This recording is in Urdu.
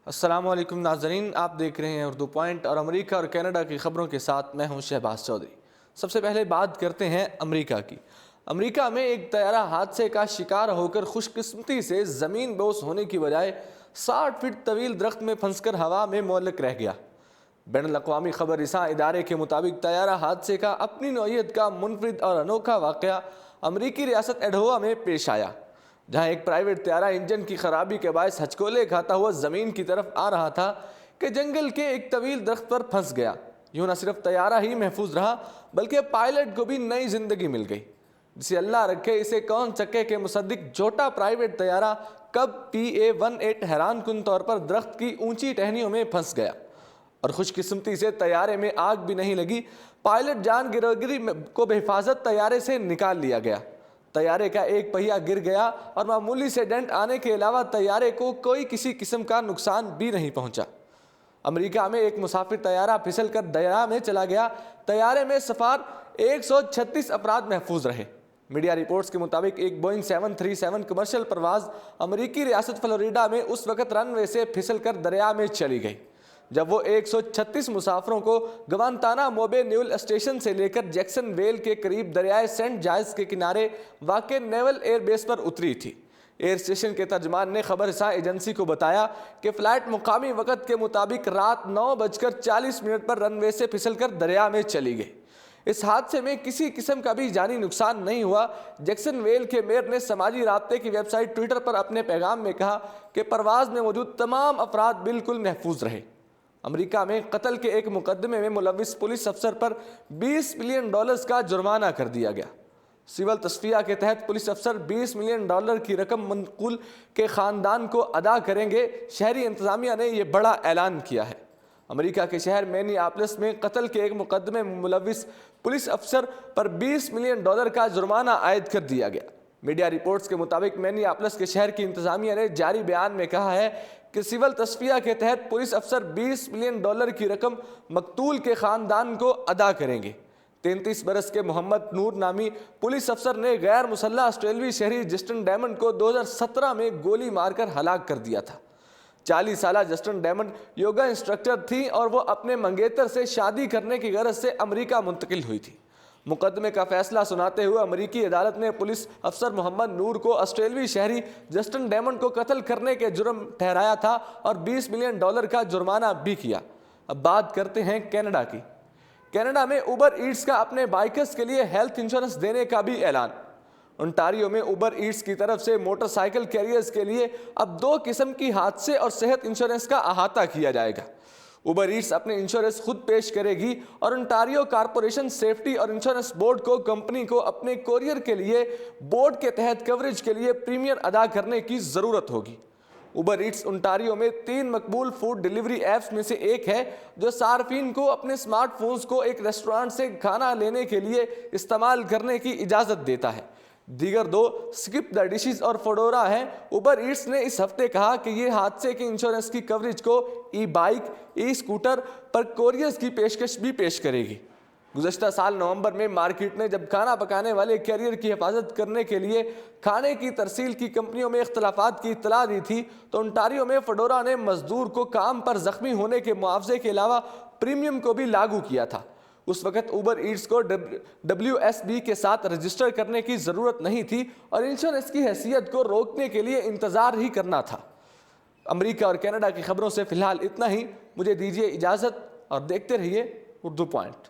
السلام علیکم ناظرین، آپ دیکھ رہے ہیں اردو پوائنٹ اور امریکہ اور کینیڈا کی خبروں کے ساتھ میں ہوں شہباز چودھری۔ سب سے پہلے بات کرتے ہیں امریکہ کی۔ امریکہ میں ایک طیارہ حادثے کا شکار ہو کر خوش قسمتی سے زمین بوس ہونے کی بجائے 60 فٹ طویل درخت میں پھنس کر ہوا میں معلق رہ گیا۔ بین الاقوامی خبر رساں ادارے کے مطابق طیارہ حادثے کا اپنی نوعیت کا منفرد اور انوکھا واقعہ امریکی ریاست ایڈہوا میں پیش آیا، جہاں ایک پرائیویٹ طیارہ انجن کی خرابی کے باعث ہچکولے کھاتا ہوا زمین کی طرف آ رہا تھا کہ جنگل کے ایک طویل درخت پر پھنس گیا۔ یوں نہ صرف طیارہ ہی محفوظ رہا بلکہ پائلٹ کو بھی نئی زندگی مل گئی۔ جسے اللہ رکھے اسے کون چکے کے مصدق چھوٹا پرائیویٹ طیارہ کب PA-18 حیران کن طور پر درخت کی اونچی ٹہنیوں میں پھنس گیا، اور خوش قسمتی سے طیارے میں آگ بھی نہیں لگی۔ پائلٹ جان گروگری کو بحفاظت طیارے سے نکال لیا گیا۔ طیارے کا ایک پہیہ گر گیا اور معمولی سے ڈنٹ آنے کے علاوہ طیارے کو کوئی کسی قسم کا نقصان بھی نہیں پہنچا۔ امریکہ میں ایک مسافر طیارہ پھسل کر دریا میں چلا گیا۔ طیارے میں سوار 136 افراد محفوظ رہے۔ میڈیا رپورٹس کے مطابق ایک بوئنگ 737 کمرشل پرواز امریکی ریاست فلوریڈا میں اس وقت رن وے سے پھسل کر دریا میں چلی گئی جب وہ 136 مسافروں کو گوانتانامو بے نیول اسٹیشن سے لے کر جیکسن ویل کے قریب دریائے سینٹ جارج کے کنارے واقع نیول ایئر بیس پر اتری تھی۔ ایئر اسٹیشن کے ترجمان نے خبر رساں ایجنسی کو بتایا کہ فلائٹ مقامی وقت کے مطابق رات 9:40 پر رن وے سے پھسل کر دریا میں چلی گئی۔ اس حادثے میں کسی قسم کا بھی جانی نقصان نہیں ہوا۔ جیکسن ویل کے میئر نے سماجی رابطے کی ویب سائٹ ٹویٹر پر اپنے پیغام میں کہا کہ پرواز میں موجود تمام افراد بالکل محفوظ رہے۔ امریکہ میں قتل کے ایک مقدمے میں ملوث پولیس افسر پر $20 ملین کا جرمانہ کر دیا گیا۔ سول تصفیہ کے تحت پولیس افسر $20 ملین کی رقم منقول کے خاندان کو ادا کریں گے۔ شہری انتظامیہ نے یہ بڑا اعلان کیا ہے۔ امریکہ کے شہر مینی آپلس میں قتل کے ایک مقدمے میں ملوث پولیس افسر پر $20 ملین کا جرمانہ عائد کر دیا گیا۔ میڈیا رپورٹس کے مطابق مینی آپلس کے شہر کی انتظامیہ نے جاری بیان میں کہا ہے کہ سول تصفیہ کے تحت پولیس افسر $20 ملین کی رقم مقتول کے خاندان کو ادا کریں گے۔ 33 برس کے محمد نور نامی پولیس افسر نے غیر مسلح آسٹریلوی شہری جسٹن ڈیمنڈ کو 2017 میں گولی مار کر ہلاک کر دیا تھا۔ 40 سالہ جسٹن ڈیمنڈ یوگا انسٹرکٹر تھی اور وہ اپنے منگیتر سے شادی کرنے کی غرض سے امریکہ منتقل ہوئی تھی۔ مقدمے کا فیصلہ سناتے ہوئے امریکی عدالت نے پولیس افسر محمد نور کو آسٹریلوی شہری جسٹن ڈیمنڈ کو قتل کرنے کے جرم ٹھہرایا تھا اور $20 ملین کا جرمانہ بھی کیا۔ اب بات کرتے ہیں کینیڈا کی۔ کینیڈا میں اوبر ایٹس کا اپنے بائکرز کے لیے ہیلتھ انشورنس دینے کا بھی اعلان۔ انٹاریو میں اوبر ایٹس کی طرف سے موٹر سائیکل کیریئرز کے لیے اب 2 قسم کی حادثے اور صحت انشورنس کا احاطہ کیا جائے گا۔ اوبر ایٹس اپنے انشورنس خود پیش کرے گی اور انٹاریو کارپوریشن سیفٹی اور انشورنس بورڈ کو کمپنی کو اپنے کوریئر کے لیے بورڈ کے تحت کوریج کے لیے پریمیر ادا کرنے کی ضرورت ہوگی۔ اوبر ایٹس انٹاریو میں 3 مقبول فوڈ ڈیلیوری ایپس میں سے ایک ہے جو صارفین کو اپنے سمارٹ فونز کو ایک ریسٹورانٹ سے کھانا لینے کے لیے استعمال کرنے کی اجازت دیتا ہے۔ دیگر 2 سکپ دی ڈشز اور فوڈورا ہیں۔ اوبر ایٹس نے اس ہفتے کہا کہ یہ حادثے کے انشورنس کی کوریج کو ای بائک، ای اسکوٹر پر کوریئرز کی پیشکش بھی پیش کرے گی۔ گزشتہ سال نومبر میں مارکیٹ نے جب کھانا پکانے والے کیریئر کی حفاظت کرنے کے لیے کھانے کی ترسیل کی کمپنیوں میں اختلافات کی اطلاع دی تھی تو انٹاریو میں فوڈورا نے مزدور کو کام پر زخمی ہونے کے معاوضے کے علاوہ پریمیم کو بھی لاگو کیا تھا۔ اس وقت اوبر ایٹس کو WSB کے ساتھ رجسٹر کرنے کی ضرورت نہیں تھی اور انشورنس کی حیثیت کو روکنے کے لیے انتظار ہی کرنا تھا۔ امریکہ اور کینیڈا کی خبروں سے فی الحال اتنا ہی۔ مجھے دیجیے اجازت اور دیکھتے رہیے اردو پوائنٹ۔